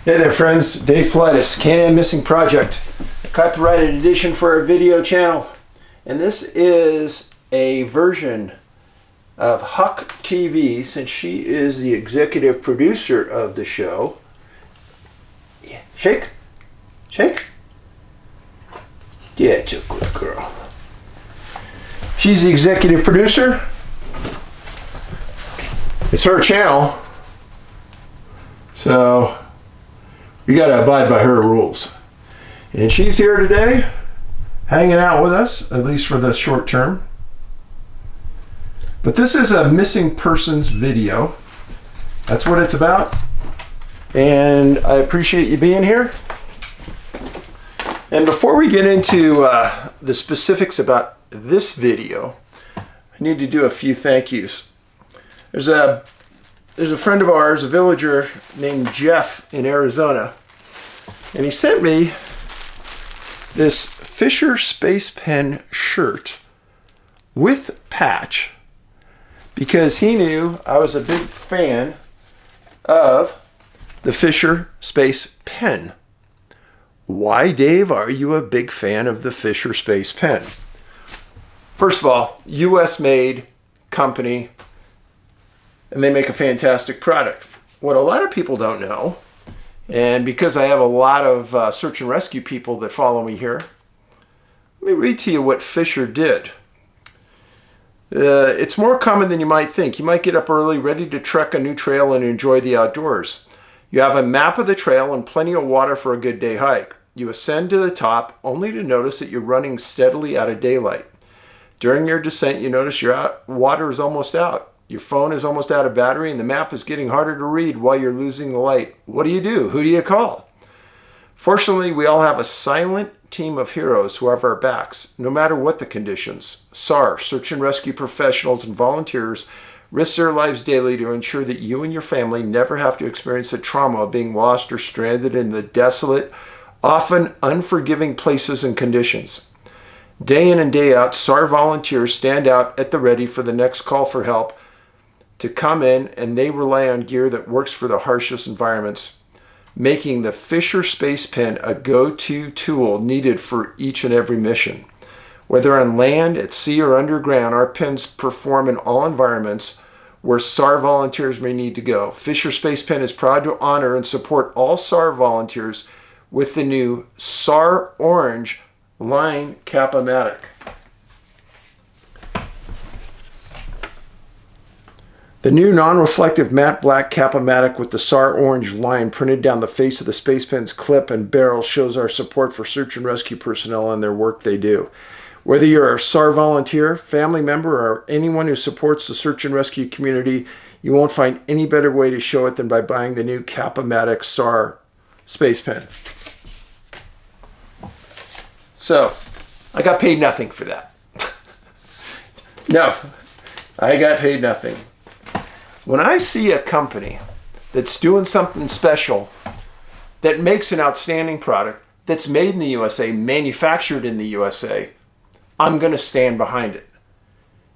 Hey there friends, Dave Paulides, Can-Am Missing Project, copyrighted edition for our video channel. And this is a version of Huck TV, since she is the executive producer of the show. Yeah. Shake? Shake? Yeah, it's a good girl. She's the executive producer. It's her channel. So you got to abide by her rules. And she's here today, hanging out with us, at least for the short term. But this is a missing persons video. That's what it's about. And I appreciate you being here. And before we get into the specifics about this video, I need to do a few thank yous. There's a friend of ours, a villager named Jeff in Arizona, and he sent me this Fisher Space Pen shirt with patch because he knew I was a big fan of the Fisher Space Pen. Why, Dave, are you a big fan of the Fisher Space Pen? First of all, US made company, and they make a fantastic product. What a lot of people don't know, and because I have a lot of search and rescue people that follow me here, let me read to you what Fisher did. It's more common than you might think. You might get up early, ready to trek a new trail and enjoy the outdoors. You have a map of the trail and plenty of water for a good day hike. You ascend to the top only to notice that you're running steadily out of daylight. During your descent, you notice your water is almost out. Your phone is almost out of battery and the map is getting harder to read while you're losing the light. What do you do? Who do you call? Fortunately, we all have a silent team of heroes who have our backs, no matter what the conditions. SAR, search and rescue professionals and volunteers, risk their lives daily to ensure that you and your family never have to experience the trauma of being lost or stranded in the desolate, often unforgiving places and conditions. Day in and day out, SAR volunteers stand out at the ready for the next call for help to come in, and they rely on gear that works for the harshest environments, making the Fisher Space Pen a go-to tool needed for each and every mission. Whether on land, at sea, or underground, our pens perform in all environments where SAR volunteers may need to go. Fisher Space Pen is proud to honor and support all SAR volunteers with the new SAR Orange line Cap-O-Matic. The new non-reflective matte black Cap-O-Matic with the SAR Orange line printed down the face of the Space Pen's clip and barrel shows our support for search and rescue personnel and their work they do. Whether you're a SAR volunteer, family member, or anyone who supports the search and rescue community, you won't find any better way to show it than by buying the new Cap-O-Matic SAR Space Pen. So, I got paid nothing for that. No, I got paid nothing. When I see a company that's doing something special, that makes an outstanding product, that's made in the USA, manufactured in the USA, I'm going to stand behind it.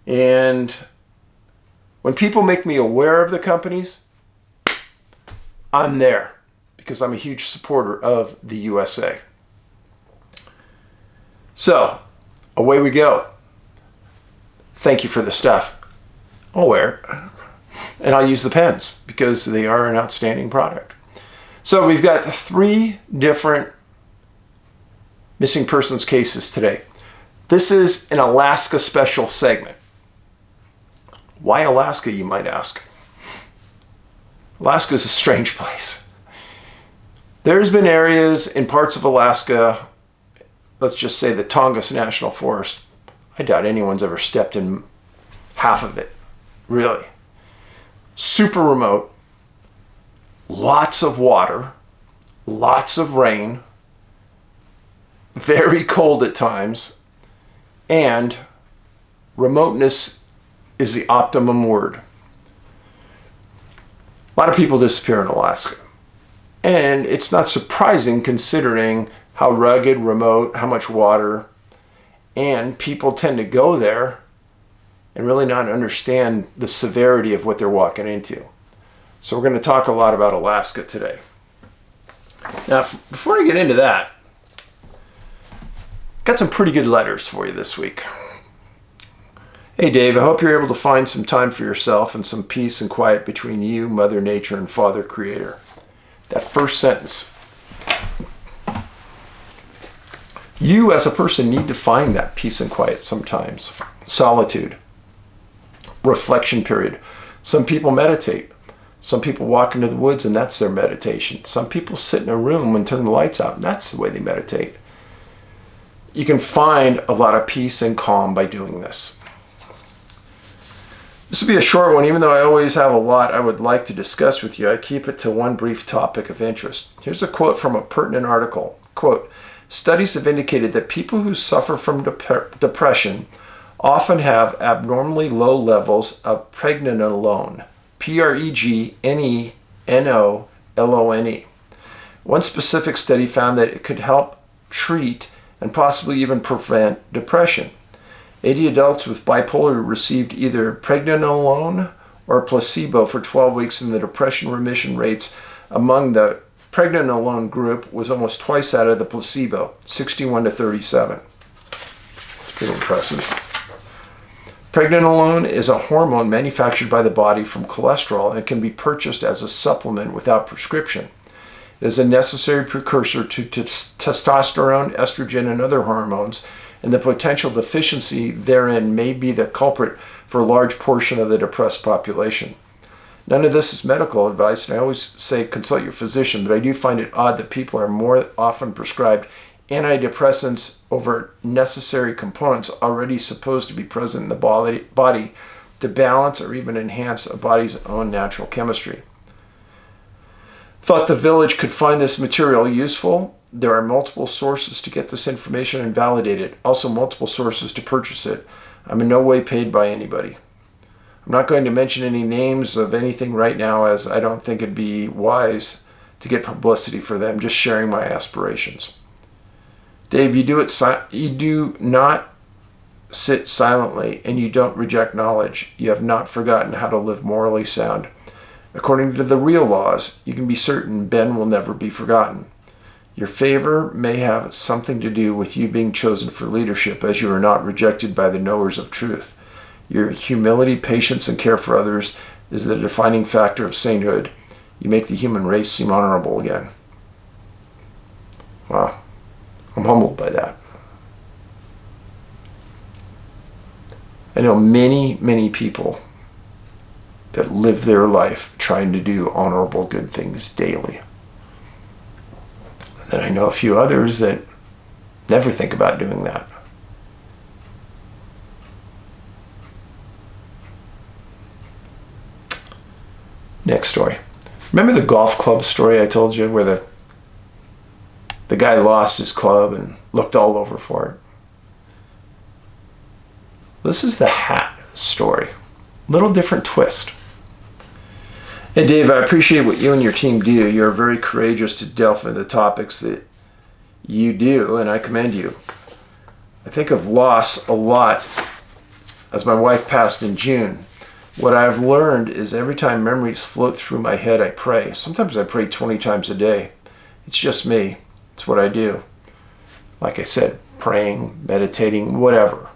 And when people make me aware of the companies, I'm there because I'm a huge supporter of the USA. So, away we go. Thank you for the stuff. I'll wear it. And I'll use the pens because they are an outstanding product. So we've got 3 different missing persons cases today. This is an Alaska special segment. Why Alaska, you might ask? Alaska is a strange place. There's been areas in parts of Alaska, let's just say the Tongass National Forest. I doubt anyone's ever stepped in half of it, really. Super remote, lots of water, lots of rain, very cold at times, and remoteness is the optimum word. A lot of people disappear in Alaska, and it's not surprising considering how rugged, remote, how much water, and people tend to go there and really not understand the severity of what they're walking into. So we're going to talk a lot about Alaska today. Now, before I get into that, got some pretty good letters for you this week. Hey Dave, I hope you're able to find some time for yourself and some peace and quiet between you, Mother Nature, and Father Creator. That first sentence. You as a person need to find that peace and quiet sometimes. Solitude. Reflection period. Some people meditate. Some people walk into the woods and that's their meditation. Some people sit in a room and turn the lights out and that's the way they meditate. You can find a lot of peace and calm by doing this. This will be a short one, even though I always have a lot I would like to discuss with you. I keep it to one brief topic of interest. Here's a quote from a pertinent article. Quote, studies have indicated that people who suffer from depression often have abnormally low levels of pregnenolone, Pregnenolone. One specific study found that it could help treat and possibly even prevent depression. 80 adults with bipolar received either pregnenolone or placebo for 12 weeks, and the depression remission rates among the pregnenolone group was almost twice that of the placebo, 61 to 37. It's pretty impressive. Pregnenolone is a hormone manufactured by the body from cholesterol and can be purchased as a supplement without prescription. It is a necessary precursor to testosterone, estrogen, and other hormones, and the potential deficiency therein may be the culprit for a large portion of the depressed population. None of this is medical advice, and I always say consult your physician, but I do find it odd that people are more often prescribed antidepressants over necessary components already supposed to be present in the body to balance or even enhance a body's own natural chemistry. Thought the village could find this material useful. There are multiple sources to get this information and validate it. Also multiple sources to purchase it. I'm in no way paid by anybody. I'm not going to mention any names of anything right now, as I don't think it'd be wise to get publicity for them. Just sharing my aspirations. Dave, you do not sit silently, and you don't reject knowledge. You have not forgotten how to live morally sound. According to the real laws, you can be certain Ben will never be forgotten. Your favor may have something to do with you being chosen for leadership, as you are not rejected by the knowers of truth. Your humility, patience, and care for others is the defining factor of sainthood. You make the human race seem honorable again. Wow. I'm humbled by that. I know many, many people that live their life trying to do honorable good things daily. And then I know a few others that never think about doing that. Next story. Remember the golf club story I told you where the guy lost his club and looked all over for it? This is the hat story. Little different twist. Hey Dave, I appreciate what you and your team do. You're very courageous to delve into the topics that you do, and I commend you. I think of loss a lot as my wife passed in June. What I've learned is every time memories float through my head, I pray. Sometimes I pray 20 times a day. It's just me. It's what I do. Like I said, praying, meditating, whatever.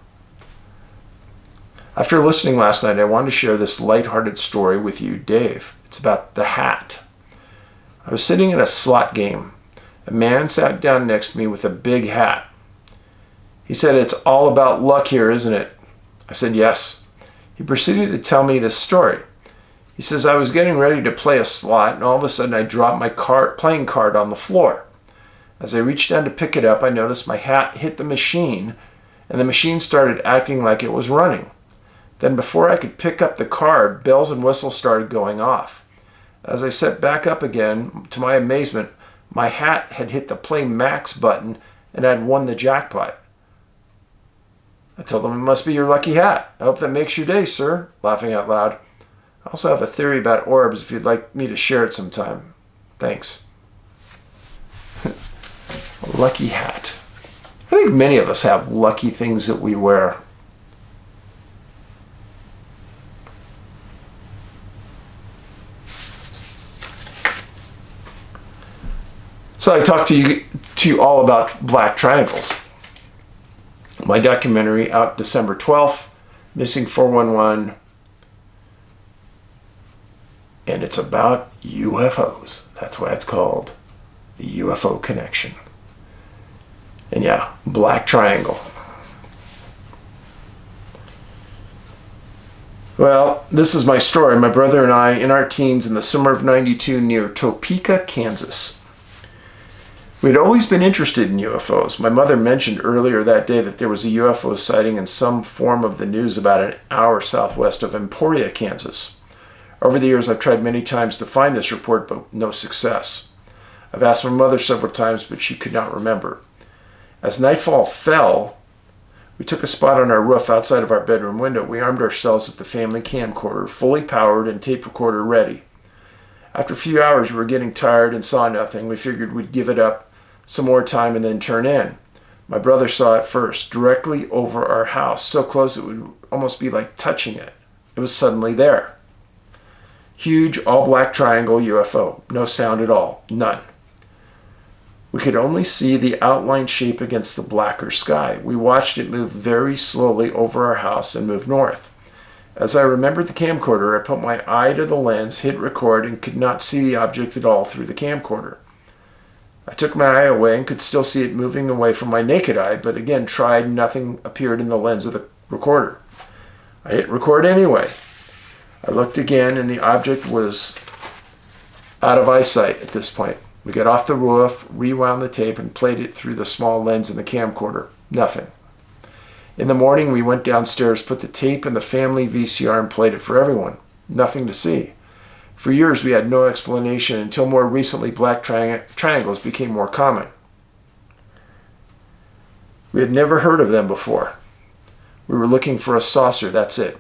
After listening last night, I wanted to share this lighthearted story with you, Dave. It's about the hat. I was sitting in a slot game. A man sat down next to me with a big hat. He said, "It's all about luck here, isn't it?" I said, "Yes." He proceeded to tell me this story. He says, "I was getting ready to play a slot, and all of a sudden I dropped my playing card on the floor. As I reached down to pick it up, I noticed my hat hit the machine, and the machine started acting like it was running. Then before I could pick up the card, bells and whistles started going off. As I sat back up again, to my amazement, my hat had hit the Play Max button and I'd won the jackpot. I told him, "It must be your lucky hat. I hope that makes your day, sir," laughing out loud. I also have a theory about orbs if you'd like me to share it sometime. Thanks. A lucky hat. I think many of us have lucky things that we wear. So I talked to you all about black triangles. My documentary out December 12th, Missing 411, and it's about UFOs. That's why it's called The UFO Connection. And yeah, black triangle. Well, this is my story. My brother and I, in our teens in the summer of '92 near Topeka, Kansas. We'd always been interested in UFOs. My mother mentioned earlier that day that there was a UFO sighting in some form of the news about an hour southwest of Emporia, Kansas. Over the years, I've tried many times to find this report, but no success. I've asked my mother several times, but she could not remember. As nightfall fell, we took a spot on our roof outside of our bedroom window. We armed ourselves with the family camcorder, fully powered and tape recorder ready. After a few hours, we were getting tired and saw nothing. We figured we'd give it up some more time and then turn in. My brother saw it first, directly over our house, so close it would almost be like touching it. It was suddenly there. Huge, all-black triangle UFO. No sound at all. None. We could only see the outline shape against the blacker sky. We watched it move very slowly over our house and move north. As I remembered the camcorder, I put my eye to the lens, hit record, and could not see the object at all through the camcorder. I took my eye away and could still see it moving away from my naked eye, but again tried, nothing appeared in the lens of the recorder. I hit record anyway. I looked again and the object was out of eyesight at this point. We got off the roof, rewound the tape, and played it through the small lens in the camcorder. Nothing. In the morning, we went downstairs, put the tape in the family VCR, and played it for everyone. Nothing to see. For years, we had no explanation until more recently black triangles became more common. We had never heard of them before. We were looking for a saucer, that's it.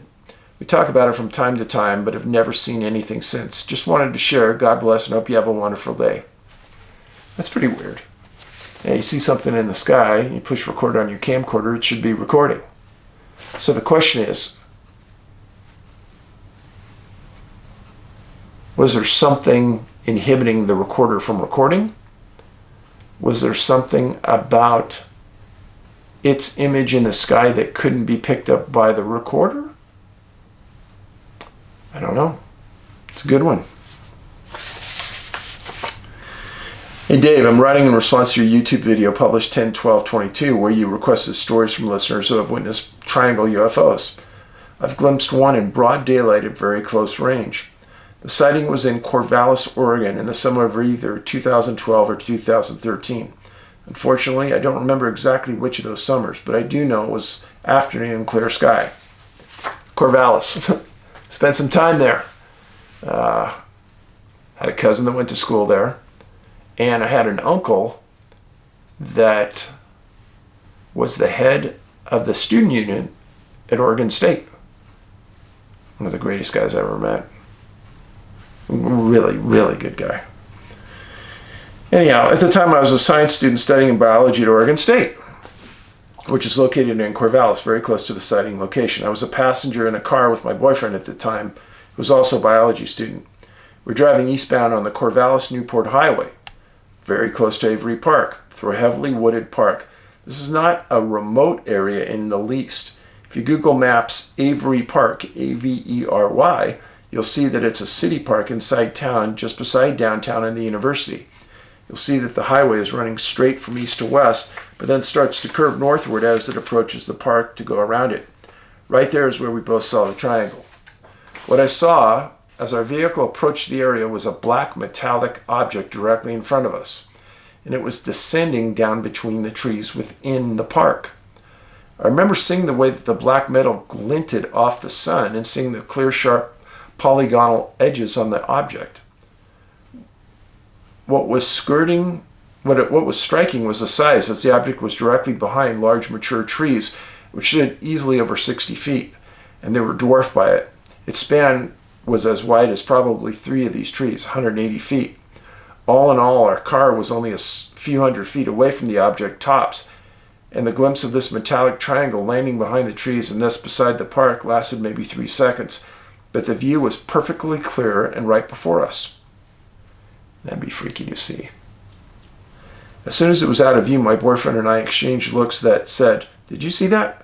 We talk about it from time to time, but have never seen anything since. Just wanted to share. God bless and hope you have a wonderful day. That's pretty weird. Yeah, you see something in the sky, you push record on your camcorder, it should be recording. So the question is, was there something inhibiting the recorder from recording? Was there something about its image in the sky that couldn't be picked up by the recorder? I don't know. It's a good one. Hey Dave, I'm writing in response to your YouTube video published 10/12/22 where you requested stories from listeners who have witnessed triangle UFOs. I've glimpsed one in broad daylight at very close range. The sighting was in Corvallis, Oregon in the summer of either 2012 or 2013. Unfortunately, I don't remember exactly which of those summers, but I do know it was afternoon clear sky. Corvallis. Spent some time there. Had a cousin that went to school there. And I had an uncle that was the head of the student union at Oregon State. One of the greatest guys I ever met. Really, really good guy. Anyhow, at the time I was a science student studying biology at Oregon State, which is located in Corvallis, very close to the sighting location. I was a passenger in a car with my boyfriend at the time, who was also a biology student. We're driving eastbound on the Corvallis-Newport Highway, very close to Avery Park, through a heavily wooded park. This is not a remote area in the least. If you Google Maps Avery Park, A-V-E-R-Y, you'll see that it's a city park inside town, just beside downtown and the university. You'll see that the highway is running straight from east to west, but then starts to curve northward as it approaches the park to go around it. Right there is where we both saw the triangle. What I saw as our vehicle approached the area was a black metallic object directly in front of us, and it was descending down between the trees within the park. I remember seeing the way that the black metal glinted off the sun and seeing the clear, sharp, polygonal edges on the object. What was striking was the size, as the object was directly behind large mature trees, which stood easily over 60 feet, and they were dwarfed by it. Its span was as wide as probably 3 of these trees, 180 feet. All in all, our car was only a few hundred feet away from the object tops, and the glimpse of this metallic triangle landing behind the trees and thus beside the park lasted maybe 3 seconds, but the view was perfectly clear and right before us. That'd be freaky to see. As soon as it was out of view, my boyfriend and I exchanged looks that said, "Did you see that?"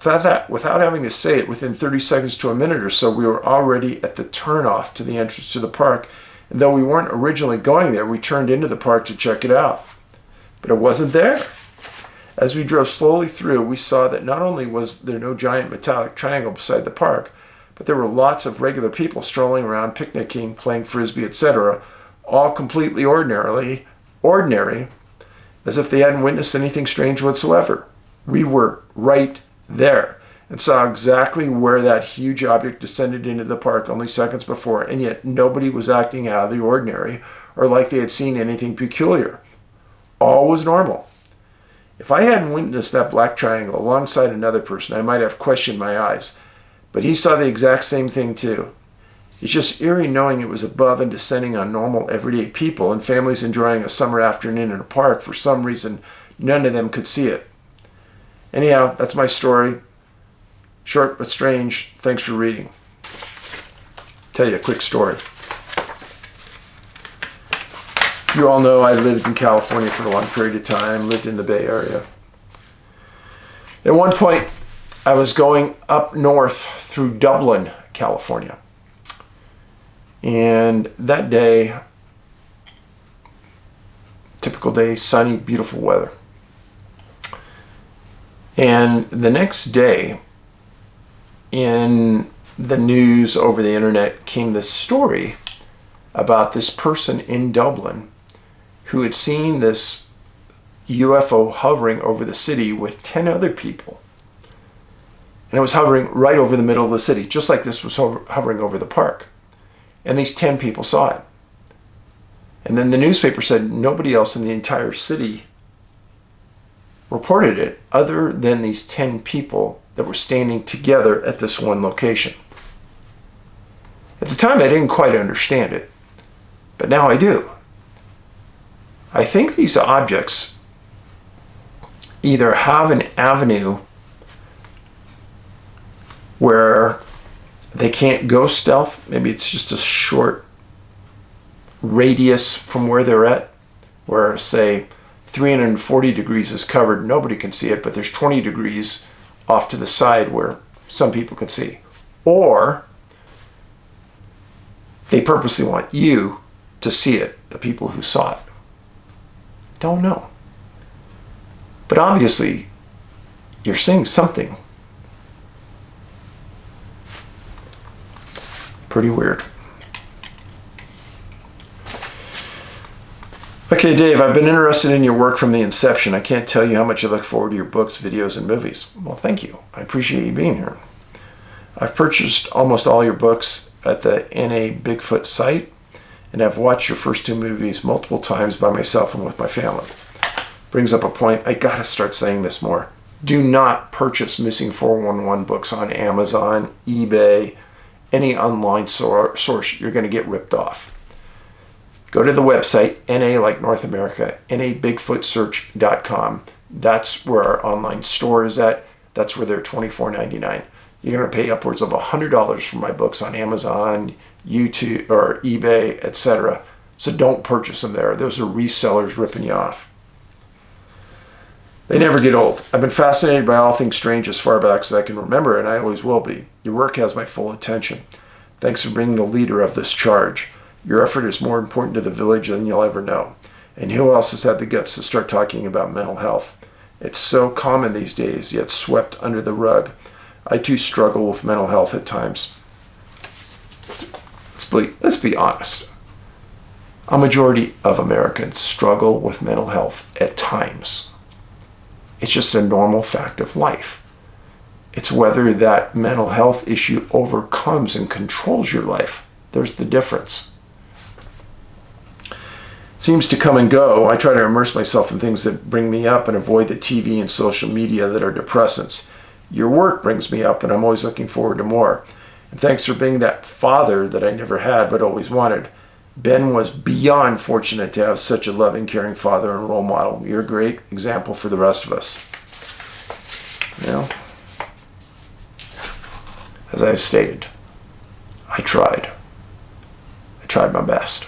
Without having to say it, within 30 seconds to a minute or so, we were already at the turnoff to the entrance to the park. And though we weren't originally going there, we turned into the park to check it out. But it wasn't there. As we drove slowly through, we saw that not only was there no giant metallic triangle beside the park, but there were lots of regular people strolling around, picnicking, playing frisbee, etc., all completely ordinary, as if they hadn't witnessed anything strange whatsoever. We were right there and saw exactly where that huge object descended into the park only seconds before, and yet nobody was acting out of the ordinary or like they had seen anything peculiar. All was normal. If I hadn't witnessed that black triangle alongside another person, I might have questioned my eyes, but he saw the exact same thing too. It's just eerie knowing it was above and descending on normal everyday people and families enjoying a summer afternoon in a park. For some reason, none of them could see it. Anyhow, that's my story. Short but strange. Thanks for reading. Tell you a quick story. You all know I lived in California for a long period of time, lived in the Bay Area. At one point, I was going up north through Dublin, California. And that day, typical day, sunny, beautiful weather. And the next day, in the news over the internet came this story about this person in Dublin who had seen this UFO hovering over the city with 10 other people. And it was hovering right over the middle of the city, just like this was hovering over the park. And these 10 people saw it. And then the newspaper said nobody else in the entire city reported it other than these 10 people that were standing together at this one location. At the time, I didn't quite understand it, but now I do. I think these objects either have an avenue where they can't go stealth. Maybe it's just a short radius from where they're at, where, say, 340 degrees is covered. Nobody can see it, but there's 20 degrees off to the side where some people can see. Or they purposely want you to see it, the people who saw it. Don't know. But obviously, you're seeing something pretty weird. Okay, Dave, I've been interested in your work from the inception. I can't tell you how much I look forward to your books, videos, and movies. Well, thank you. I appreciate you being here. I've purchased almost all your books at the NA Bigfoot site, and I've watched your first 2 movies multiple times by myself and with my family. Brings up a point. I gotta start saying this more. Do not purchase Missing 411 books on Amazon, eBay, any online source. You're gonna get ripped off. Go to the website, NA like North America, nabigfootsearch.com. That's where our online store is at. That's where they're $24.99. You're going to pay upwards of $100 for my books on Amazon, YouTube, or eBay, etc. So don't purchase them there. Those are resellers ripping you off. They never get old. I've been fascinated by all things strange as far back as I can remember, and I always will be. Your work has my full attention. Thanks for being the leader of this charge. Your effort is more important to the village than you'll ever know. And who else has had the guts to start talking about mental health? It's so common these days, yet swept under the rug. I too struggle with mental health at times. Let's be honest. A majority of Americans struggle with mental health at times. It's just a normal fact of life. It's whether that mental health issue overcomes and controls your life. There's the difference. Seems to come and go. I try to immerse myself in things that bring me up and avoid the TV and social media that are depressants. Your work brings me up, and I'm always looking forward to more. And thanks for being that father that I never had but always wanted. Ben was beyond fortunate to have such a loving, caring father and role model. You're a great example for the rest of us. You know, as I've stated, I tried. I tried my best.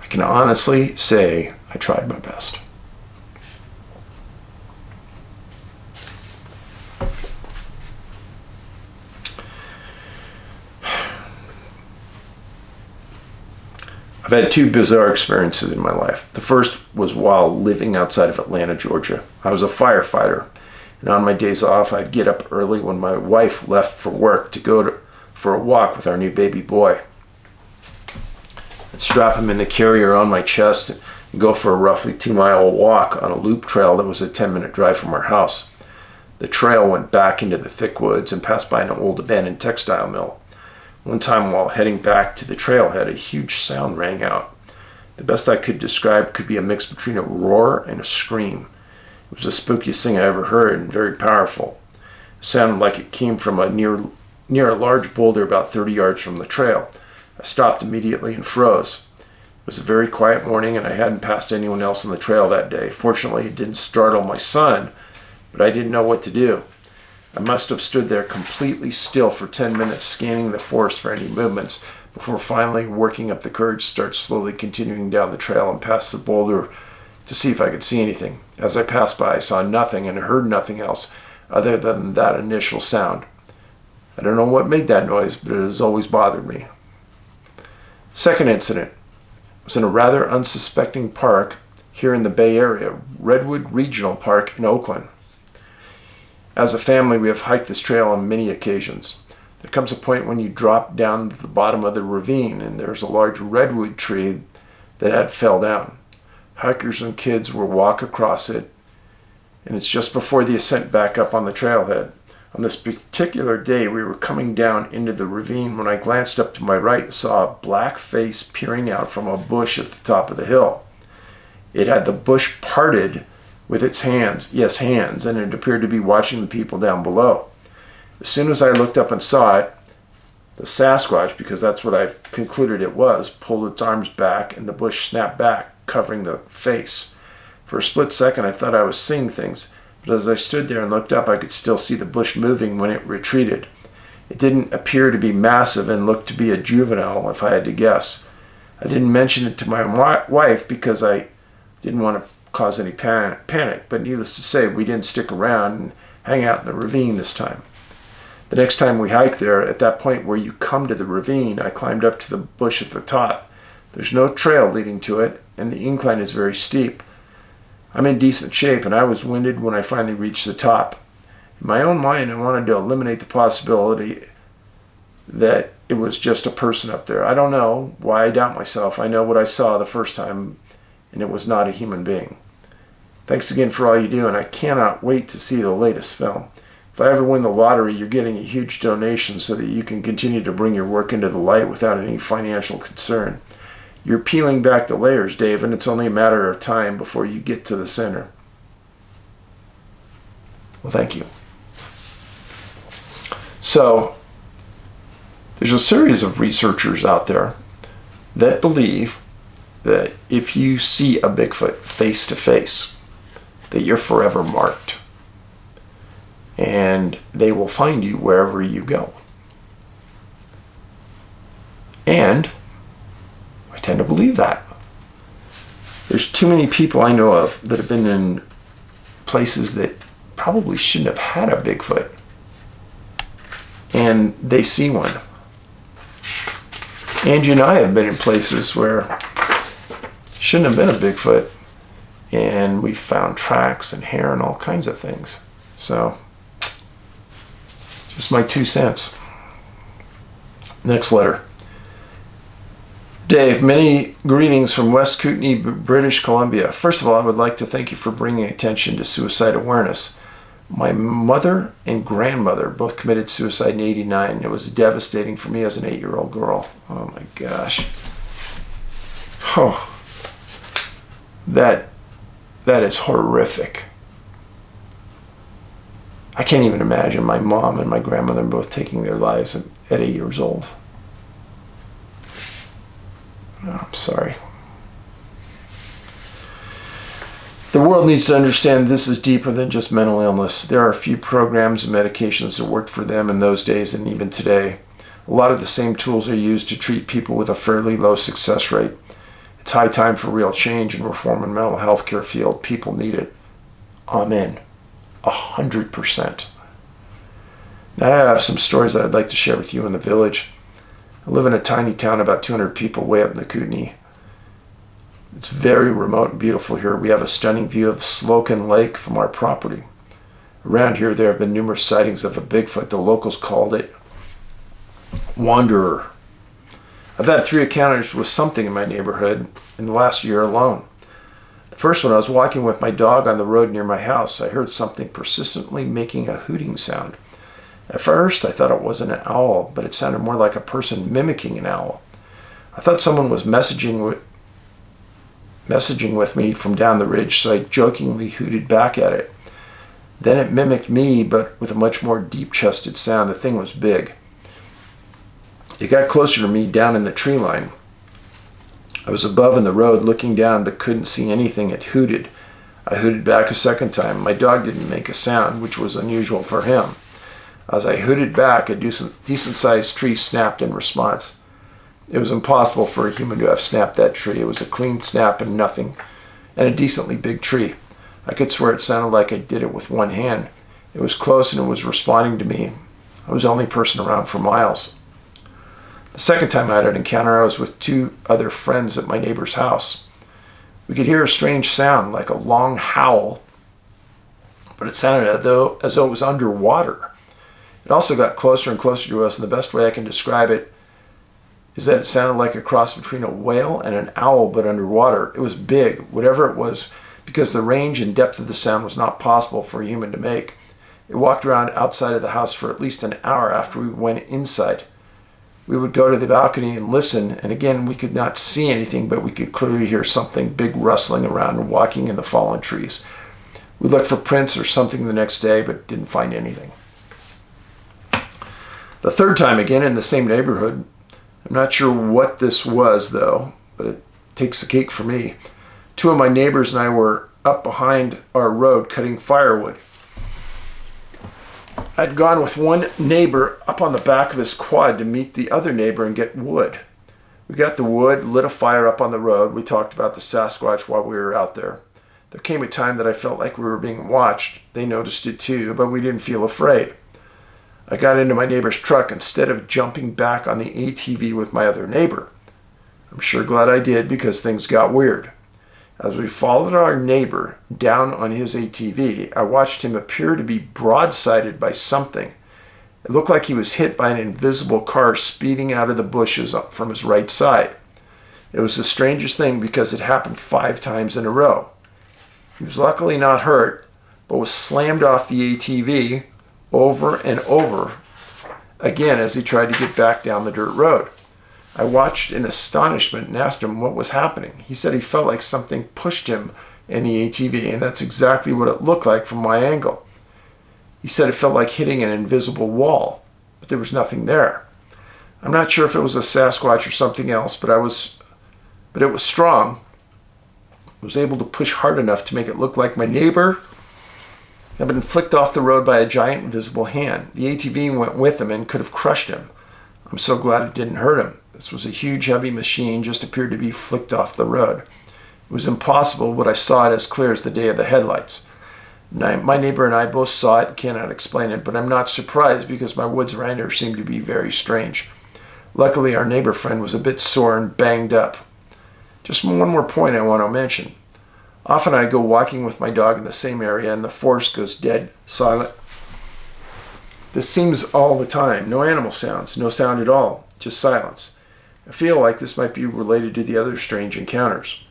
I can honestly say I tried my best. I've had two bizarre experiences in my life. The first was while living outside of Atlanta, Georgia. I was a firefighter, and on my days off, I'd get up early when my wife left for work to go for a walk with our new baby boy. I'd strap him in the carrier on my chest and go for a roughly 2-mile walk on a loop trail that was a 10-minute drive from our house. The trail went back into the thick woods and passed by an old abandoned textile mill. One time while heading back to the trailhead, a huge sound rang out. The best I could describe could be a mix between a roar and a scream. It was the spookiest thing I ever heard and very powerful. It sounded like it came from near a large boulder about 30 yards from the trail. I stopped immediately and froze. It was a very quiet morning and I hadn't passed anyone else on the trail that day. Fortunately, it didn't startle my son, but I didn't know what to do. I must have stood there completely still for 10 minutes, scanning the forest for any movements, before finally working up the courage to start slowly continuing down the trail and past the boulder to see if I could see anything. As I passed by, I saw nothing and heard nothing else other than that initial sound. I don't know what made that noise, but it has always bothered me. Second incident was in a rather unsuspecting park here in the Bay Area, Redwood Regional Park in Oakland. As a family, we have hiked this trail on many occasions. There comes a point when you drop down to the bottom of the ravine and there's a large redwood tree that had fell down. Hikers and kids will walk across it, and it's just before the ascent back up on the trailhead. On this particular day, we were coming down into the ravine when I glanced up to my right and saw a black face peering out from a bush at the top of the hill. It had the bush parted with its hands, yes, hands, and it appeared to be watching the people down below. As soon as I looked up and saw it, the Sasquatch, because that's what I concluded it was, pulled its arms back and the bush snapped back, covering the face. For a split second, I thought I was seeing things, but as I stood there and looked up, I could still see the bush moving when it retreated. It didn't appear to be massive and looked to be a juvenile, if I had to guess. I didn't mention it to my wife because I didn't want to cause any panic, but needless to say, we didn't stick around and hang out in the ravine this time. The next time we hiked there, at that point where you come to the ravine, I climbed up to the bush at the top. There's no trail leading to it, and the incline is very steep. I'm in decent shape, and I was winded when I finally reached the top. In my own mind, I wanted to eliminate the possibility that it was just a person up there. I don't know why I doubt myself. I know what I saw the first time, and it was not a human being. Thanks again for all you do, and I cannot wait to see the latest film. If I ever win the lottery, you're getting a huge donation so that you can continue to bring your work into the light without any financial concern. You're peeling back the layers, Dave, and it's only a matter of time before you get to the center. Well, thank you. So, there's a series of researchers out there that believe that if you see a Bigfoot face to face, that you're forever marked. And they will find you wherever you go. And I tend to believe that. There's too many people I know of that have been in places that probably shouldn't have had a Bigfoot. And they see one. Angie and I have been in places where shouldn't have been a Bigfoot. And we've found tracks and hair and all kinds of things. So, just my 2 cents. Next letter. Dave, many greetings from West Kootenay, British Columbia. First of all, I would like to thank you for bringing attention to suicide awareness. My mother and grandmother both committed suicide in '89. It was devastating for me as an 8-year-old girl. Oh my gosh. Oh, that is horrific. I can't even imagine my mom and my grandmother both taking their lives at 8 years old. Oh, I'm sorry. The world needs to understand this is deeper than just mental illness. There are a few programs and medications that worked for them in those days and even today. A lot of the same tools are used to treat people with a fairly low success rate. It's high time for real change and reform in mental health care field. People need it. Amen. 100%. Now I have some stories that I'd like to share with you in the village. I live in a tiny town, about 200 people, way up in the Kootenai. It's very remote and beautiful here. We have a stunning view of Slocan Lake from our property. Around here, there have been numerous sightings of a Bigfoot. The locals called it Wanderer. I've had 3 encounters with something in my neighborhood in the last year alone. The first one, I was walking with my dog on the road near my house. I heard something persistently making a hooting sound. At first, I thought it was an owl, but it sounded more like a person mimicking an owl. I thought someone was messaging with me from down the ridge, so I jokingly hooted back at it. Then it mimicked me, but with a much more deep-chested sound. The thing was big. It got closer to me down in the tree line. I was above in the road looking down, but couldn't see anything. It hooted. I hooted back a second time. My dog didn't make a sound, which was unusual for him. As I hooted back, a decent-sized tree snapped in response. It was impossible for a human to have snapped that tree. It was a clean snap and nothing, and a decently big tree. I could swear it sounded like I did it with one hand. It was close and it was responding to me. I was the only person around for miles. The second time I had an encounter, I was with 2 other friends at my neighbor's house. We could hear a strange sound, like a long howl, but it sounded as though it was underwater. It also got closer and closer to us, and the best way I can describe it is that it sounded like a cross between a whale and an owl, but underwater. It was big, whatever it was, because the range and depth of the sound was not possible for a human to make. It walked around outside of the house for at least an hour after we went inside. We would go to the balcony and listen, and again, we could not see anything, but we could clearly hear something big rustling around and walking in the fallen trees. We looked for prints or something the next day, but didn't find anything. The third time, again in the same neighborhood. I'm not sure what this was, though, but it takes the cake for me. 2 of my neighbors and I were up behind our road cutting firewood. I'd gone with one neighbor up on the back of his quad to meet the other neighbor and get wood. We got the wood, lit a fire up on the road. We talked about the Sasquatch while we were out there. There came a time that I felt like we were being watched. They noticed it too, but we didn't feel afraid. I got into my neighbor's truck instead of jumping back on the ATV with my other neighbor. I'm sure glad I did, because things got weird. As we followed our neighbor down on his ATV, I watched him appear to be broadsided by something. It looked like he was hit by an invisible car speeding out of the bushes up from his right side. It was the strangest thing because it happened 5 times in a row. He was luckily not hurt, but was slammed off the ATV over and over again as he tried to get back down the dirt road. I watched in astonishment and asked him what was happening. He said he felt like something pushed him in the ATV, and that's exactly what it looked like from my angle. He said it felt like hitting an invisible wall, but there was nothing there. I'm not sure if it was a Sasquatch or something else, but it was strong. I was able to push hard enough to make it look like my neighbor had been flicked off the road by a giant invisible hand. The ATV went with him and could have crushed him. I'm so glad it didn't hurt him. This was a huge, heavy machine, just appeared to be flicked off the road. It was impossible, but I saw it as clear as the day of the headlights. My neighbor and I both saw it, cannot explain it, but I'm not surprised because my woods around here seem to be very strange. Luckily, our neighbor friend was a bit sore and banged up. Just one more point I want to mention. Often I go walking with my dog in the same area and the forest goes dead silent. This seems all the time. No animal sounds, no sound at all, just silence. I feel like this might be related to the other strange encounters.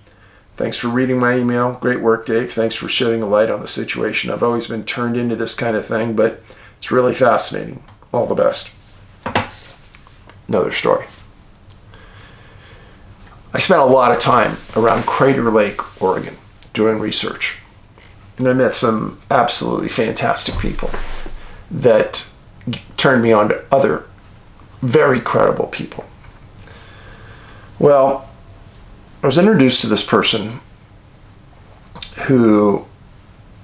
Thanks for reading my email. Great work, Dave. Thanks for shedding a light on the situation. I've always been turned into this kind of thing, but it's really fascinating. All the best. Another story. I spent a lot of time around Crater Lake, Oregon, doing research. And I met some absolutely fantastic people that turned me on to other very credible people. Well, I was introduced to this person who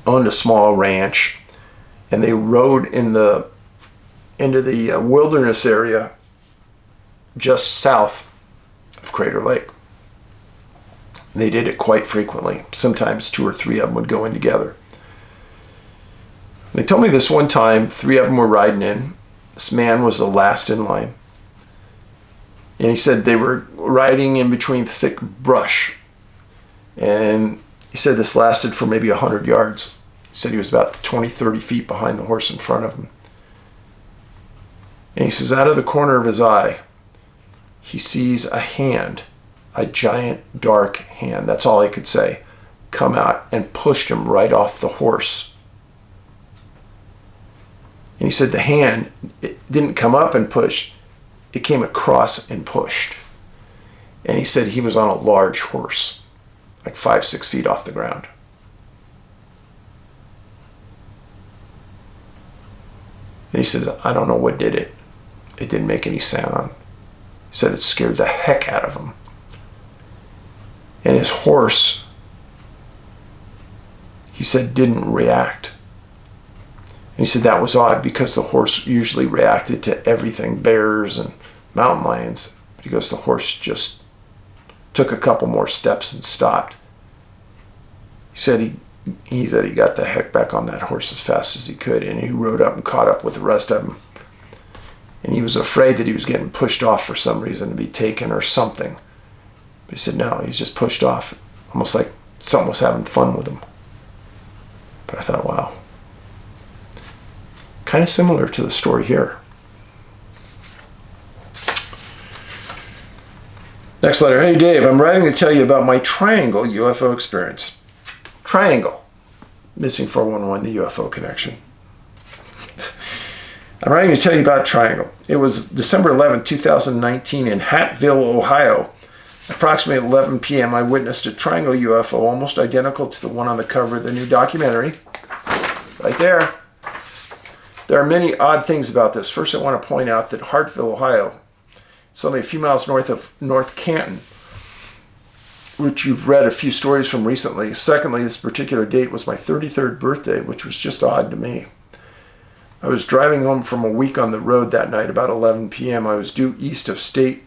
owned a small ranch, and they rode into the wilderness area just south of Crater Lake. They did it quite frequently. Sometimes 2 or 3 of them would go in together. They told me this one time, 3 of them were riding in. This man was the last in line. And he said they were riding in between thick brush. And he said this lasted for maybe 100 yards. He said he was about 20, 30 feet behind the horse in front of him. And he says out of the corner of his eye, he sees a hand, a giant dark hand, that's all he could say, come out and pushed him right off the horse. And he said the hand, it didn't come up and push, it came across and pushed. And he said he was on a large horse, like 5, 6 feet off the ground. And he says, I don't know what did it. It didn't make any sound. He said it scared the heck out of him. And his horse, he said, didn't react. And he said that was odd because the horse usually reacted to everything, bears and mountain lions. But he goes, the horse just took a couple more steps and stopped. He said he got the heck back on that horse as fast as he could, and he rode up and caught up with the rest of them. And he was afraid that he was getting pushed off for some reason to be taken or something. But he said no, he's just pushed off, almost like something was having fun with him. But I thought, wow. Kind of similar to the story here. Next letter. Hey Dave, I'm writing to tell you about my triangle UFO experience. Triangle. Missing 411, the UFO connection. I'm writing to tell you about triangle. It was December 11, 2019 in Hattville, Ohio. Approximately 11 p.m. I witnessed a triangle UFO almost identical to the one on the cover of the new documentary. Right there. There are many odd things about this. First, I want to point out that Hattville, Ohio, it's only a few miles north of North Canton, which you've read a few stories from recently. Secondly, this particular date was my 33rd birthday, which was just odd to me. I was driving home from a week on the road that night, about 11 p.m. I was due east of State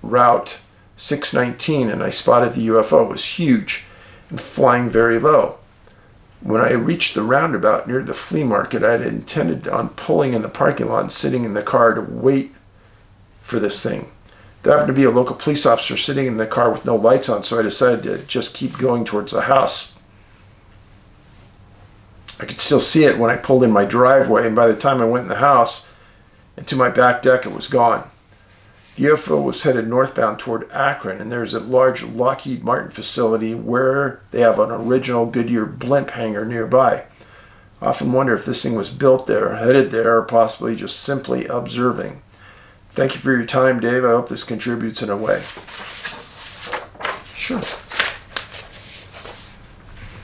Route 619, and I spotted the UFO. It was huge and flying very low. When I reached the roundabout near the flea market, I had intended on pulling in the parking lot and sitting in the car to wait for this thing. There happened to be a local police officer sitting in the car with no lights on, so I decided to just keep going towards the house. I could still see it when I pulled in my driveway, and by the time I went in the house and to my back deck, it was gone. The UFO was headed northbound toward Akron, and there's a large Lockheed Martin facility where they have an original Goodyear blimp hangar nearby. I often wonder if this thing was built there, headed there, or possibly just simply observing. Thank you for your time, Dave. I hope this contributes in a way. Sure.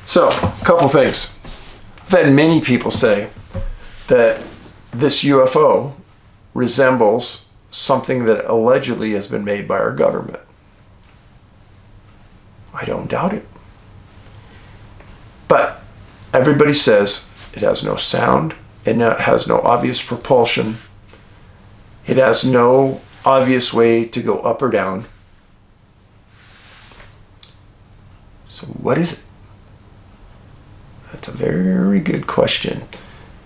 So, a couple things. I've had many people say that this UFO resembles something that allegedly has been made by our government. I don't doubt it. But everybody says it has no sound, it has no obvious propulsion, it has no obvious way to go up or down. So what is it? That's a very good question,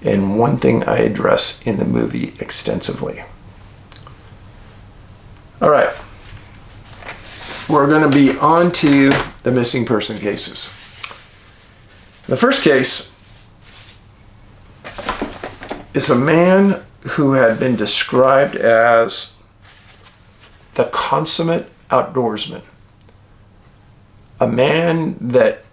and one thing I address in the movie extensively. All right, we're going to be on to the missing person cases. The first case is a man who had been described as the consummate outdoorsman, a man that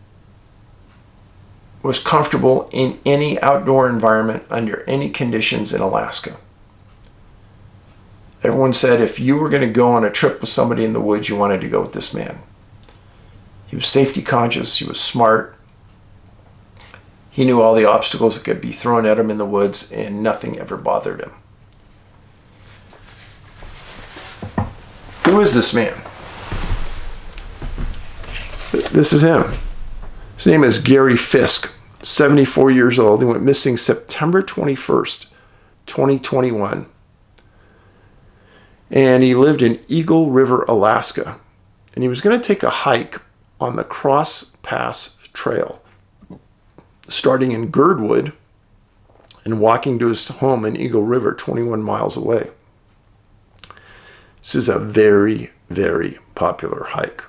was comfortable in any outdoor environment under any conditions in Alaska. Everyone said if you were going to go on a trip with somebody in the woods, you wanted to go with this man. He was safety conscious, he was smart, he knew all the obstacles that could be thrown at him in the woods, and nothing ever bothered him. Who is this man? This is him. His name is Gary Fisk, 74 years old. He went missing September 21st, 2021. And he lived in Eagle River, Alaska. And he was going to take a hike on the Cross Pass Trail, starting in Girdwood and walking to his home in Eagle River, 21 miles away. This is a very, very popular hike.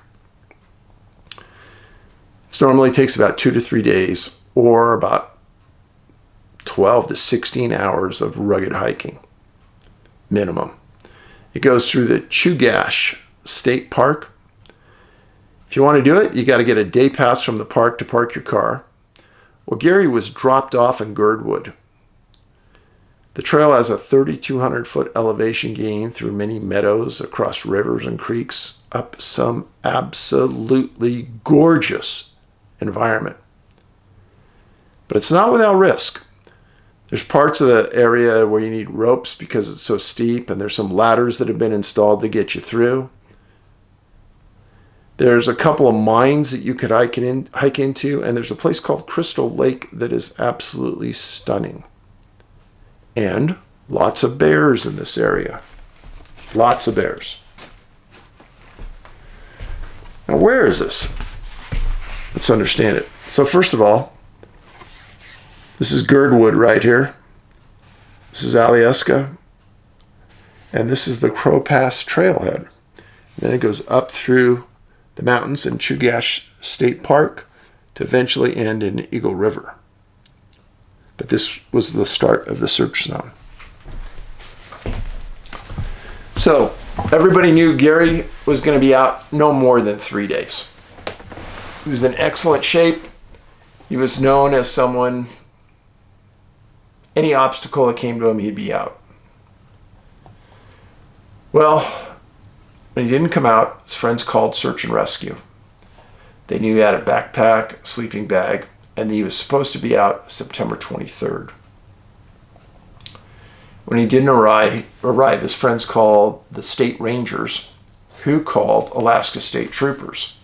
This normally takes about 2 to 3 days, or about 12 to 16 hours of rugged hiking, minimum. It goes through the Chugach State Park. If you want to do it, you got to get a day pass from the park to park your car. Well, Gary was dropped off in Girdwood. The trail has a 3,200-foot elevation gain through many meadows, across rivers and creeks, up some absolutely gorgeous environment. But it's not without risk. There's parts of the area where you need ropes because it's so steep, and there's some ladders that have been installed to get you through. There's a couple of mines that you could hike into, and there's a place called Crystal Lake that is absolutely stunning. And lots of bears in this area. Lots of bears. Now, where is this? Let's understand it. So first of all, this is Girdwood right here. This is Alyeska. And this is the Crow Pass trailhead. And then it goes up through the mountains in Chugach State Park to eventually end in Eagle River. But this was the start of the search zone. So everybody knew Gary was going to be out no more than 3 days. He was in excellent shape. He was known as someone, any obstacle that came to him, he'd be out. Well, when he didn't come out, his friends called search and rescue. They knew he had a backpack, sleeping bag, and he was supposed to be out September 23rd. When he didn't arrive, his friends called the state rangers, who called Alaska State Troopers.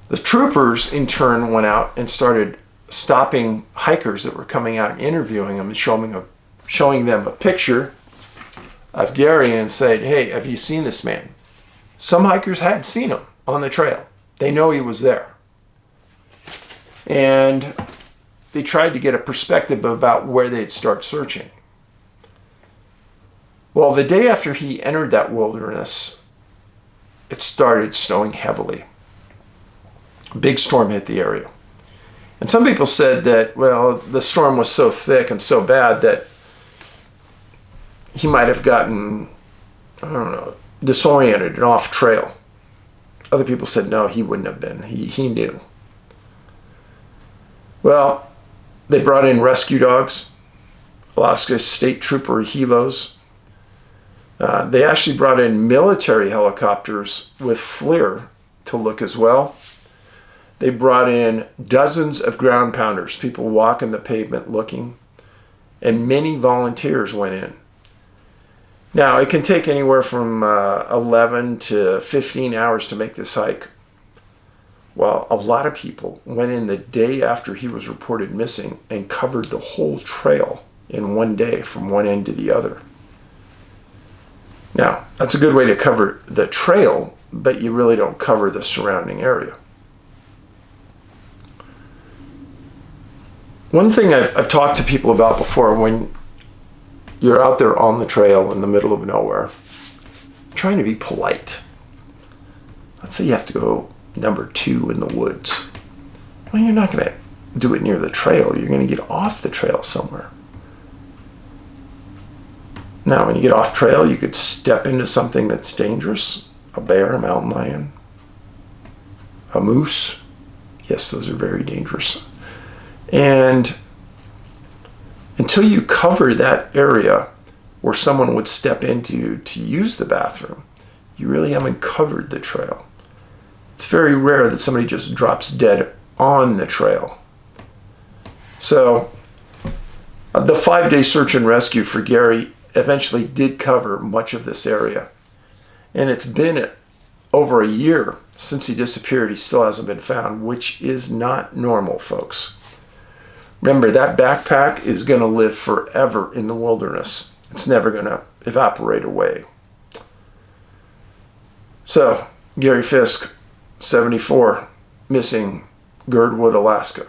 The troopers, in turn, went out and started stopping hikers that were coming out and interviewing them and showing them a picture of Gary and said, "Hey, have you seen this man?" Some hikers had seen him on the trail. They know he was there. And they tried to get a perspective about where they'd start searching. Well, the day after he entered that wilderness, it started snowing heavily. A big storm hit the area. And some people said that, well, the storm was so thick and so bad that he might have gotten, disoriented and off trail. Other people said, no, he wouldn't have been. He knew. Well, they brought in rescue dogs, Alaska State Trooper helos. They actually brought in military helicopters with FLIR to look as well. They brought in dozens of ground pounders, people walking the pavement looking, and many volunteers went in. Now, it can take anywhere from 11 to 15 hours to make this hike. Well, a lot of people went in the day after he was reported missing and covered the whole trail in one day from one end to the other. Now, that's a good way to cover the trail, but you really don't cover the surrounding area. One thing I've talked to people about before, when you're out there on the trail in the middle of nowhere, trying to be polite. Let's say you have to go number 2 in the woods. Well, you're not going to do it near the trail. You're going to get off the trail somewhere. Now, when you get off trail, you could step into something that's dangerous. A bear, a mountain lion, a moose. Yes, those are very dangerous. And until you cover that area where someone would step into to use the bathroom, you really haven't covered the trail. It's very rare that somebody just drops dead on the trail. So the 5-day search and rescue for Gary eventually did cover much of this area. And it's been over a year since he disappeared. He still hasn't been found, which is not normal, folks. Remember, that backpack is going to live forever in the wilderness. It's never going to evaporate away. So, Gary Fisk, 74, missing, Girdwood, Alaska.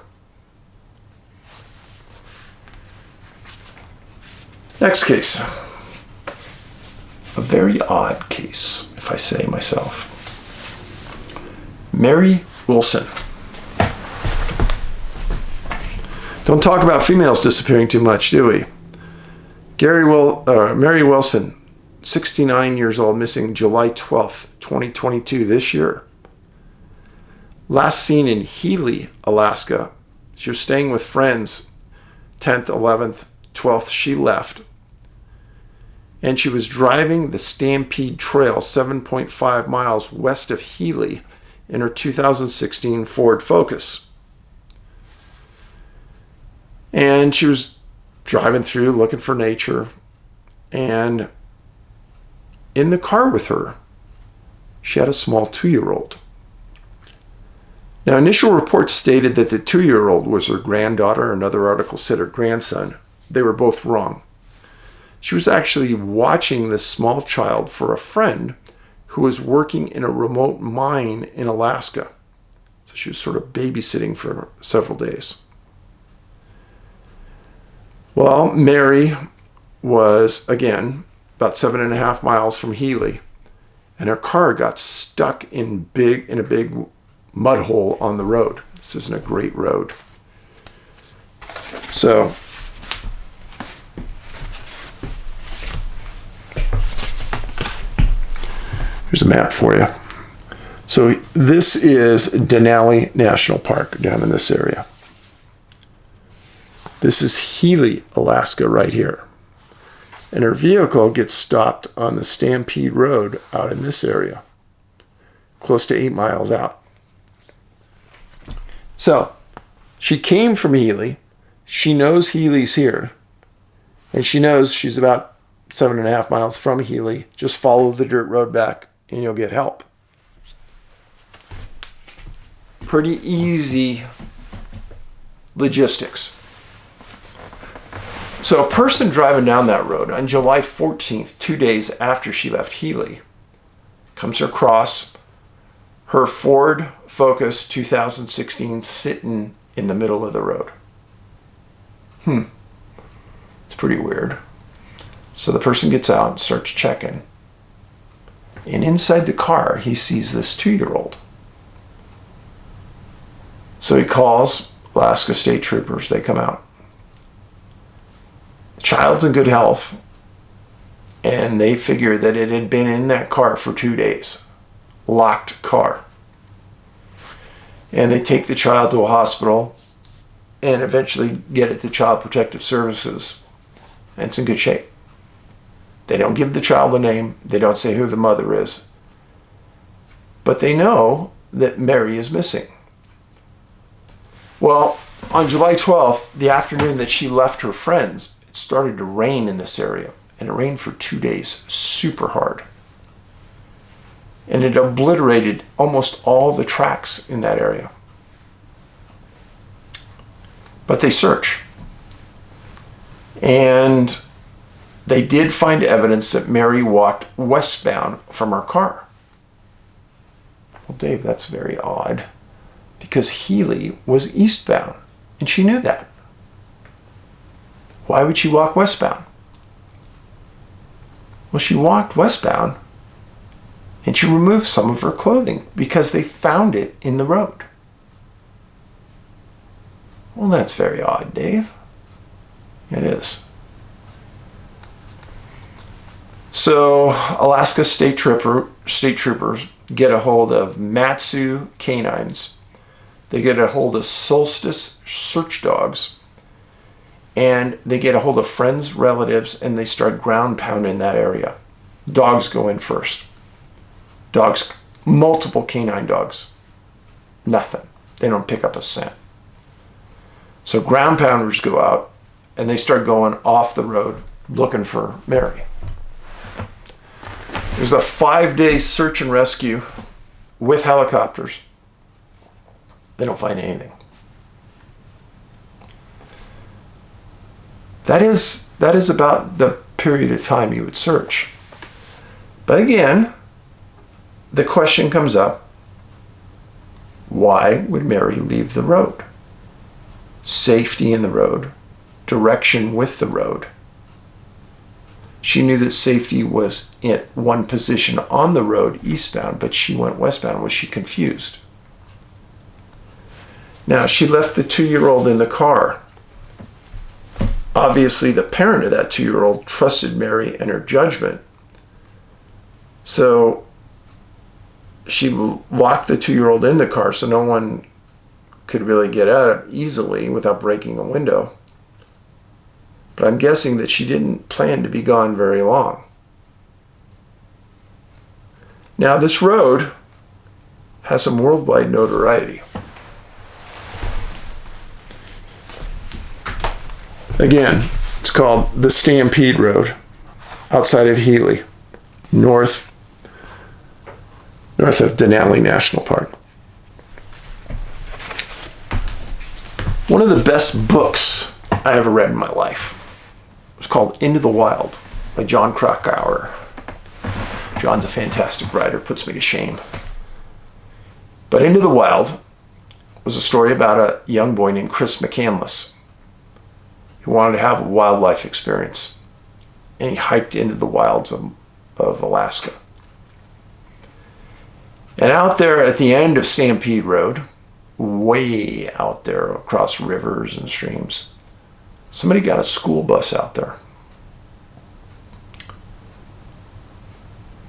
Next case. A very odd case, if I say myself. Mary Wilson. Don't talk about females disappearing too much, do we? Mary Wilson, 69 years old, missing July 12th, 2022, this year. Last seen in Healy, Alaska. She was staying with friends, 10th, 11th, 12th, she left. And she was driving the Stampede Trail 7.5 miles west of Healy in her 2016 Ford Focus. And she was driving through looking for nature, and in the car with her, she had a small 2-year-old. Now, initial reports stated that the 2-year-old was her granddaughter. Another article said her grandson. They were both wrong. She was actually watching this small child for a friend who was working in a remote mine in Alaska. So she was sort of babysitting for several days. Well, Mary was, again, about 7.5 miles from Healy, and her car got stuck in a big mud hole on the road. This isn't a great road. So here's a map for you. So this is Denali National Park down in this area. This is Healy, Alaska, right here. And her vehicle gets stopped on the Stampede Road out in this area, close to 8 miles out. So she came from Healy. She knows Healy's here. And she knows she's about 7.5 miles from Healy. Just follow the dirt road back and you'll get help. Pretty easy logistics. So a person driving down that road on July 14th, 2 days after she left Healy, comes across her Ford Focus 2016 sitting in the middle of the road. It's pretty weird. So the person gets out and starts checking. And inside the car, he sees this 2-year-old. So he calls Alaska State Troopers. They come out. The child's in good health, and they figure that it had been in that car for 2 days. Locked car. And they take the child to a hospital and eventually get it to Child Protective Services. And it's in good shape. They don't give the child a name. They don't say who the mother is. But they know that Mary is missing. Well, on July 12th, the afternoon that she left her friends, it started to rain in this area. And it rained for 2 days, super hard. And it obliterated almost all the tracks in that area. But they search. And they did find evidence that Mary walked westbound from her car. Well, Dave, that's very odd, because Healy was eastbound, and she knew that. Why would she walk westbound? Well, she walked westbound, and she removed some of her clothing because they found it in the road. Well, that's very odd, Dave. It is. So Alaska State Troopers get a hold of Matsu canines. They get a hold of Solstice search dogs. And they get a hold of friends, relatives, and they start ground pounding that area. Dogs go in first. Dogs, multiple canine dogs. Nothing. They don't pick up a scent. So ground pounders go out and they start going off the road looking for Mary. There's a 5-day search and rescue with helicopters. They don't find anything. That is about the period of time you would search. But again, the question comes up, Why would Mary leave the road? Safety in the road, direction with the road. She knew that safety was in one position on the road eastbound, but she went westbound. Was she confused? Now, she left the 2-year-old in the car. Obviously, the parent of that 2-year-old trusted Mary and her judgment. So she locked the 2-year-old in the car so no one could really get out easily without breaking a window. But I'm guessing that she didn't plan to be gone very long. Now, this road has some worldwide notoriety. Again, it's called the Stampede Road, outside of Healy, north of Denali National Park. One of the best books I ever read in my life was called Into the Wild by Jon Krakauer. John's a fantastic writer, puts me to shame. But Into the Wild was a story about a young boy named Chris McCandless who wanted to have a wildlife experience. And he hiked into the wilds of Alaska. And out there at the end of Stampede Road, way out there across rivers and streams, somebody got a school bus out there.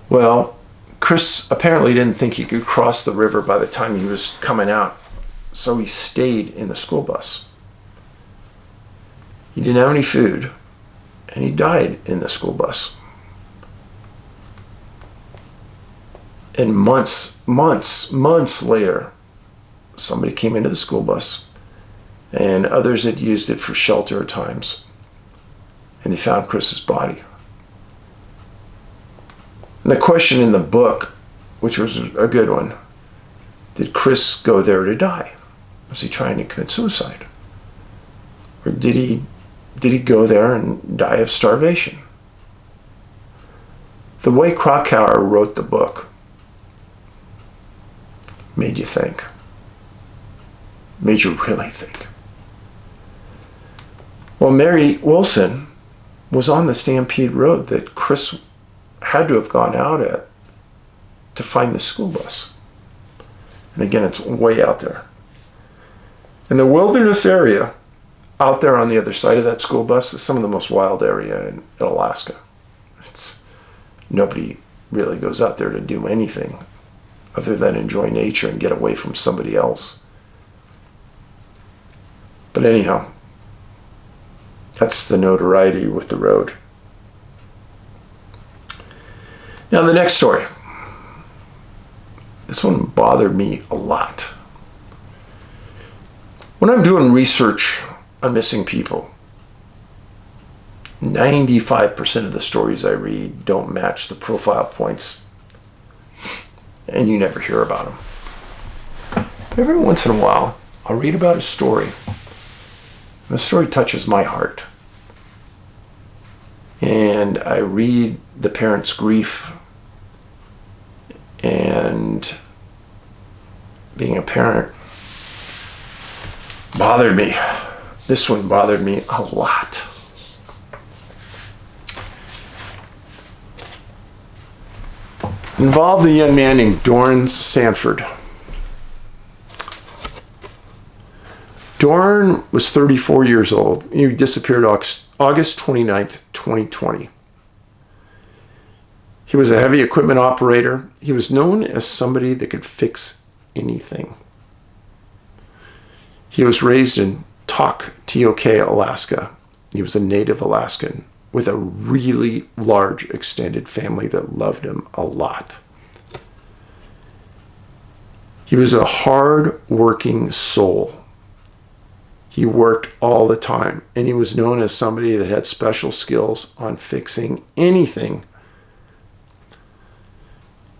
Well, Chris apparently didn't think he could cross the river by the time he was coming out, so he stayed in the school bus. He didn't have any food, and he died in the school bus. And months later, somebody came into the school bus, and others had used it for shelter at times, and they found Chris's body. And the question in the book, which was a good one, did Chris go there to die? Was he trying to commit suicide? Or did he go there and die of starvation? The way Krakauer wrote the book made you think. Made you really think. Well, Mary Wilson was on the Stampede Road that Chris had to have gone out at to find the school bus. And again, it's way out there. In the wilderness area, out there on the other side of that school bus, is some of the most wild area in Alaska. Nobody really goes out there to do anything other than enjoy nature and get away from somebody else. But anyhow, that's the notoriety with the road. Now the next story. This one bothered me a lot. When I'm doing research on missing people, 95% of the stories I read don't match the profile points, and you never hear about them. Every once in a while, I'll read about a story. The story touches my heart. And I read the parent's grief, and being a parent bothered me. This one bothered me a lot. Involved a young man named Doren Sanford. Doren was 34 years old. He disappeared August 29th, 2020. He was a heavy equipment operator. He was known as somebody that could fix anything. He was raised in T-O-K, Alaska. He was a native Alaskan with a really large extended family that loved him a lot. He was a hard-working soul. He worked all the time, and he was known as somebody that had special skills on fixing anything.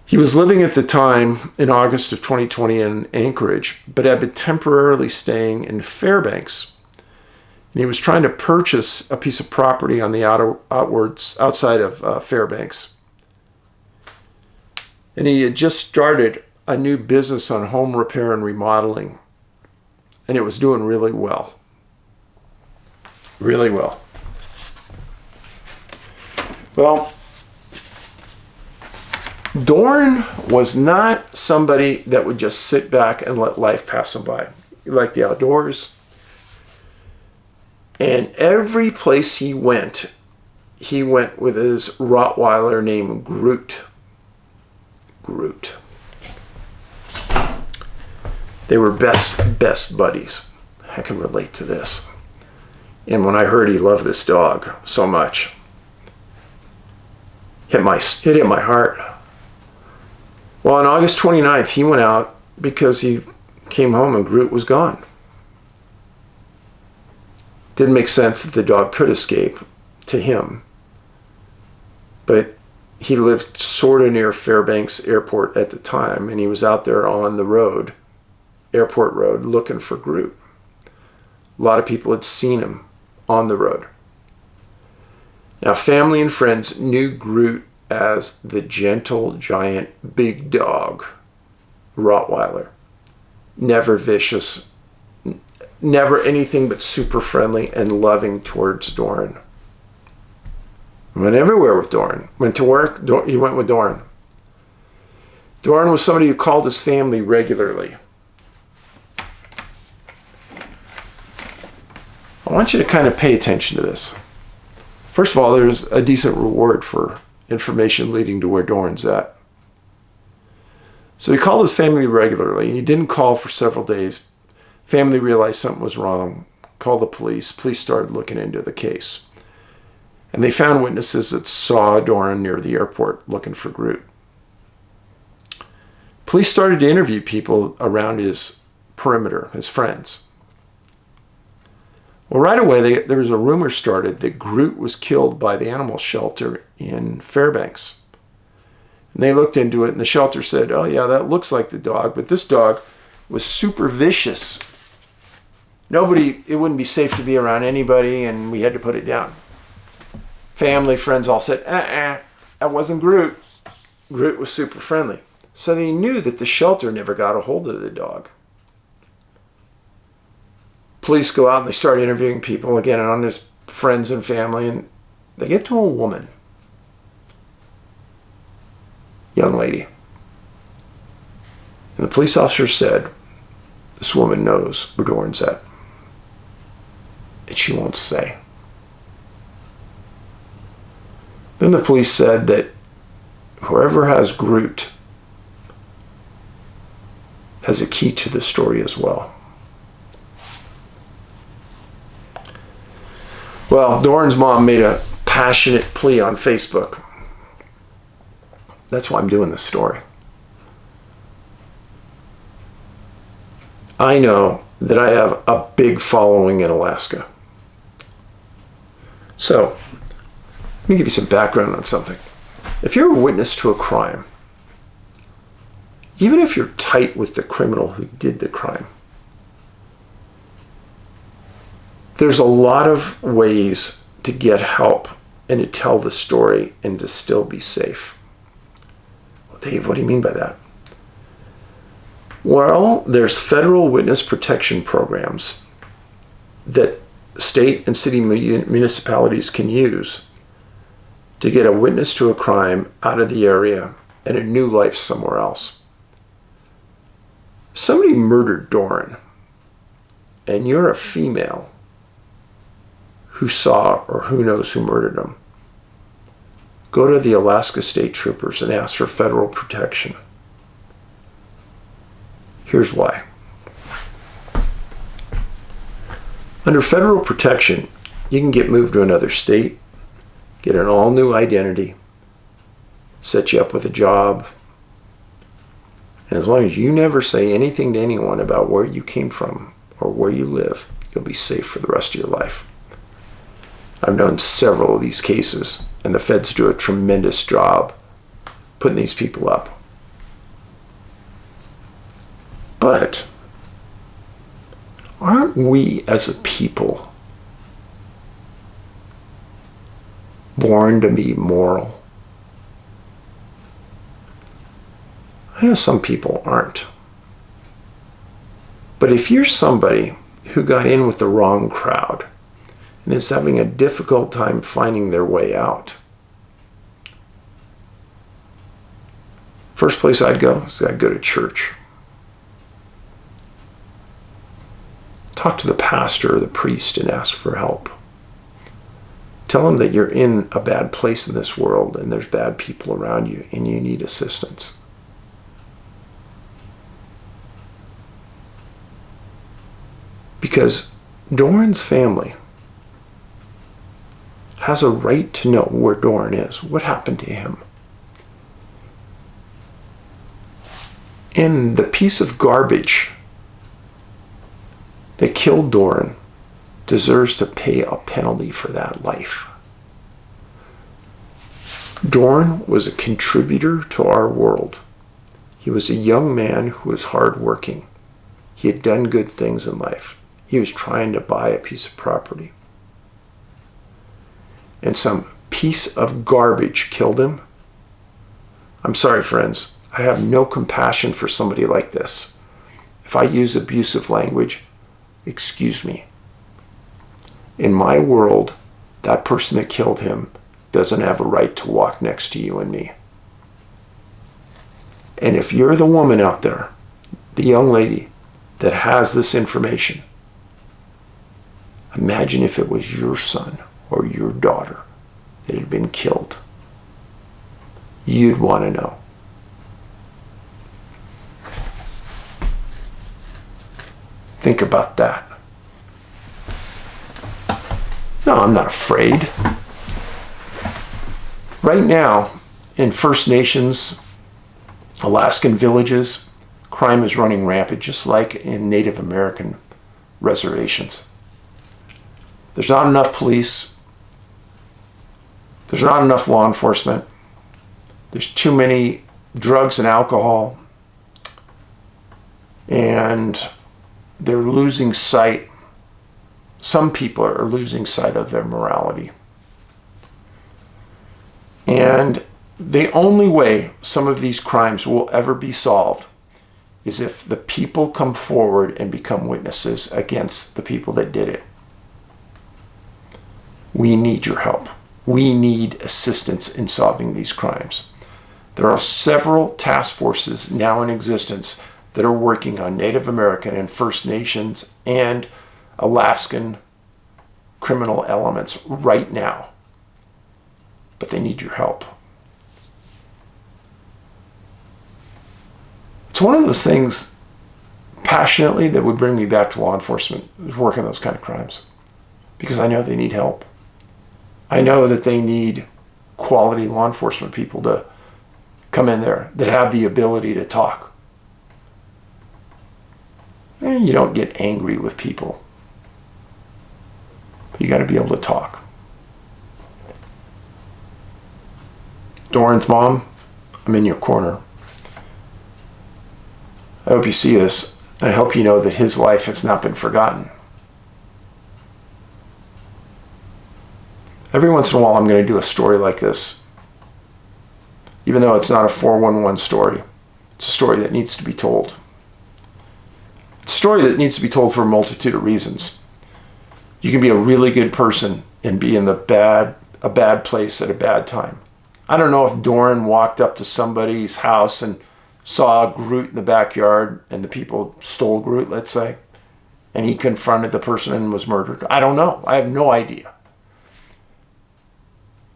He was living at the time in August of 2020 in Anchorage, but had been temporarily staying in Fairbanks. And he was trying to purchase a piece of property on the outside of Fairbanks. And he had just started a new business on home repair and remodeling, and it was doing really well. Really well. Well, Doren was not somebody that would just sit back and let life pass him by. He liked the outdoors. And every place he went with his Rottweiler named Groot. Groot. They were best buddies. I can relate to this. And when I heard he loved this dog so much, it hit my heart. Well, on August 29th, he went out because he came home and Groot was gone. Didn't make sense that the dog could escape to him. But he lived sort of near Fairbanks Airport at the time, and he was out there on the road, Airport Road, looking for Groot. A lot of people had seen him on the road. Now, family and friends knew Groot as the gentle, giant, big dog, Rottweiler. Never vicious, never anything but super friendly and loving towards Doren. Went everywhere with Doren. Went to work, he went with Doren. Doren was somebody who called his family regularly. I want you to kind of pay attention to this. First of all, there's a decent reward for information leading to where Doren's at. So he called his family regularly. He didn't call for several days. Family realized something was wrong, called the police. Police started looking into the case. And they found witnesses that saw Doren near the airport looking for Groot. Police started to interview people around his perimeter, his friends. Well, right away, there was a rumor started that Groot was killed by the animal shelter in Fairbanks. And they looked into it, and the shelter said, oh yeah, that looks like the dog, but this dog was super vicious. It wouldn't be safe to be around anybody, and we had to put it down. Family, friends all said, that wasn't Groot. Groot was super friendly. So they knew that the shelter never got a hold of the dog. Police go out and they start interviewing people again on his friends and family, and they get to a woman. Young lady. And the police officer said, this woman knows where Doren's at. And she won't say. Then the police said that whoever has Groot has a key to the story as well. Well, Doren's mom made a passionate plea on Facebook. That's why I'm doing this story. I know that I have a big following in Alaska. So, let me give you some background on something. If you're a witness to a crime, even if you're tight with the criminal who did the crime, there's a lot of ways to get help and to tell the story and to still be safe. Well, Dave, what do you mean by that? Well, there's federal witness protection programs that state and city municipalities can use to get a witness to a crime out of the area and a new life somewhere else. If somebody murdered Doren and you're a female who saw or who knows who murdered him, go to the Alaska State Troopers and ask for federal protection. Here's why. Under federal protection, you can get moved to another state, get an all-new identity, set you up with a job, and as long as you never say anything to anyone about where you came from or where you live, you'll be safe for the rest of your life. I've known several of these cases, and the feds do a tremendous job putting these people up. But aren't we as a people born to be moral? I know some people aren't. But if you're somebody who got in with the wrong crowd and is having a difficult time finding their way out, first place I'd go is I'd go to church. Talk to the pastor or the priest and ask for help. Tell them that you're in a bad place in this world and there's bad people around you and you need assistance. Because Doren's family has a right to know where Doren is, what happened to him. And the piece of garbage that killed Doren deserves to pay a penalty for that life. Doren was a contributor to our world. He was a young man who was hardworking. He had done good things in life. He was trying to buy a piece of property. And some piece of garbage killed him. I'm sorry, friends. I have no compassion for somebody like this. If I use abusive language, excuse me. In my world, that person that killed him doesn't have a right to walk next to you and me. And if you're the woman out there, the young lady that has this information, imagine if it was your son or your daughter that had been killed. You'd want to know. Think about that. No, I'm not afraid. Right now, in First Nations, Alaskan villages, crime is running rampant, just like in Native American reservations. There's not enough police. There's not enough law enforcement. There's too many drugs and alcohol. And they're losing sight. Some people are losing sight of their morality. And the only way some of these crimes will ever be solved is if the people come forward and become witnesses against the people that did it. We need your help. We need assistance in solving these crimes. There are several task forces now in existence that are working on Native American and First Nations and Alaskan criminal elements right now. But they need your help. It's one of those things, passionately, that would bring me back to law enforcement, is working those kind of crimes. Because I know they need help. I know that they need quality law enforcement people to come in there that have the ability to talk. And you don't get angry with people. You got to be able to talk. Doren's mom, I'm in your corner. I hope you see this. And I hope you know that his life has not been forgotten. Every once in a while, I'm going to do a story like this. Even though it's not a 411 story. It's a story that needs to be told. It's a story that needs to be told for a multitude of reasons. You can be a really good person and be in a bad place at a bad time. I don't know if Doren walked up to somebody's house and saw a Groot in the backyard and the people stole Groot, let's say, and he confronted the person and was murdered. I don't know. I have no idea.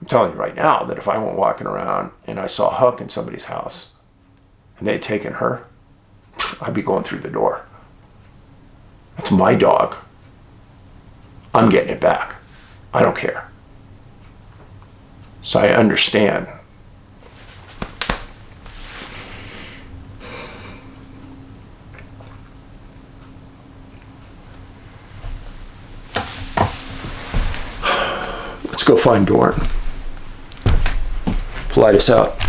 I'm telling you right now that if I went walking around and I saw Huck in somebody's house and they'd taken her, I'd be going through the door. That's my dog. I'm getting it back. I don't care. So I understand. Let's go find Doren. Paulides out.